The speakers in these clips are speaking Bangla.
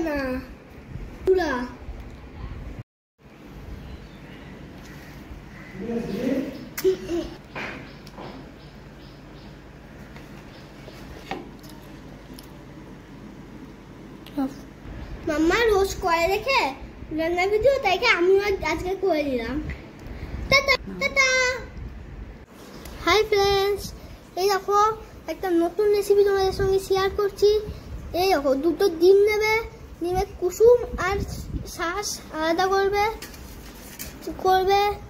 না তুলা মাম্মা রোজ করে রেখে রান্না ভিডিও তাইকে আমি আজকে করে দিলাম। Tata tata. হাই ফ্রেন্ডস, এই দেখো একটা নতুন রেসিপি তোমাদের সঙ্গে শেয়ার করছি। এই দেখো দুটো ডিম নেবে, ডিমে কুসুম আর শ্বাস আলাদা করবে,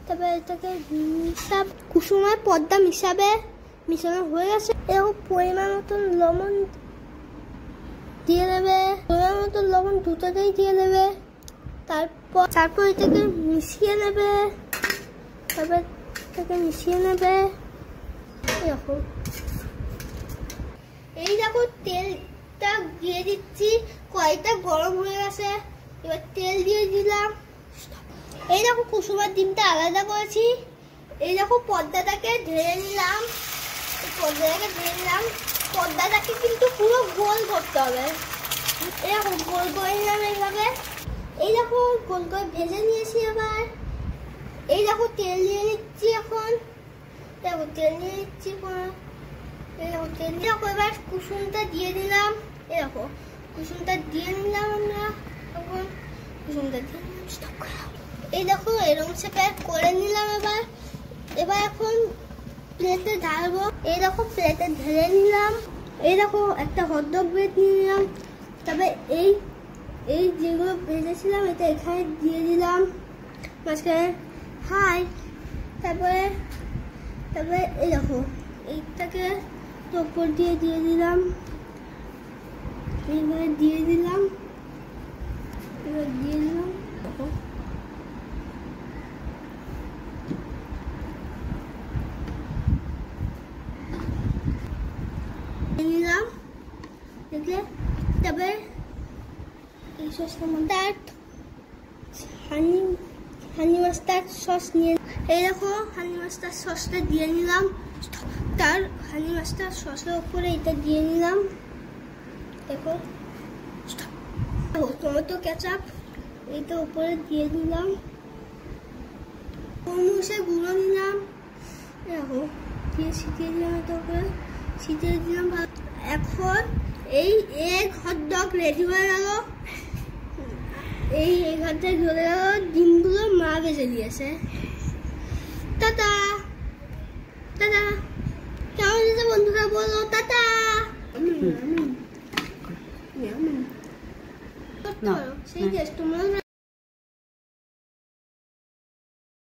তারপরে এটাকে কুসুম আর পর্দা মিশানো হয়ে গেছে। এরকম পরিমাণ মতন লবণ দিয়ে দেবে, পরিমাণ মতন লবণ দুটোতেই দিয়ে দেবে। তারপর এটাকে মিশিয়ে নেবে, এই দেখো তেলটা দিয়ে দিচ্ছি, কড়াইটা গরম হয়ে গেছে। এবার তেল দিয়ে দিলাম। এই দেখো কুসুমের ডিমটা আলাদা করেছি। এই দেখো পর্দাটাকে ঢেলে নিলাম, পর্দাটাকে কিন্তু পুরো গোল করতে হবে। এই দেখো গোল করে নিলাম এইভাবে। এই দেখো গোল করে ভেজে নিয়েছি। আবার এই দেখো তেল দিয়ে নিচ্ছি এখন। দেখো তেল দিয়ে নিচ্ছি, এবার কুসুমটা দিয়ে দিলাম। এই দেখো কুসুমটা দিয়ে নিলাম আমরা। এখন কুসুমটা দিয়ে এই দেখো এরকম শেপে করে নিলাম। এবার এখন প্লেটে ঢালবো। এই দেখো প্লেটে ঢেলে নিলাম। এই দেখো একটা হটডগ ব্রেড নিয়ে নিলাম। তবে এই যেগুলো ভেজেছিলাম এটা এখানে দিয়ে দিলাম মাঝখানে। তারপরে এই দেখো এইটাকে উপর দিয়ে দিলাম, এইভাবে দিয়ে দিলাম। দেখো নিলাম, দেখলে। তারপরে এই সসটার মধ্যে হানি মাস্টার্ড সস নিয়ে, এই দেখো হানি মাস্টার্ড সসটা দিয়ে নিলাম। তার হানি মাস্টার্ড সসের উপরে এটা দিয়ে নিলাম। দেখো টমেটো কেচাপ এটা উপরে দিয়ে দিলাম। মরিচের গুঁড়ো নিলাম, দেখো দিয়ে ছিটিয়ে দিলাম। এটা উপরে ছিটিয়ে দিলাম। এখন এই এগ হটডগ রেডি হয়ে গেল। এই ঘরটায় ধরে গেল, ডিমগুলো মা ভেজে দিয়েছে। Tata tata. কেমন হয়েছে বন্ধুরা বলো টাটা। সেই টেস্ট তোমরা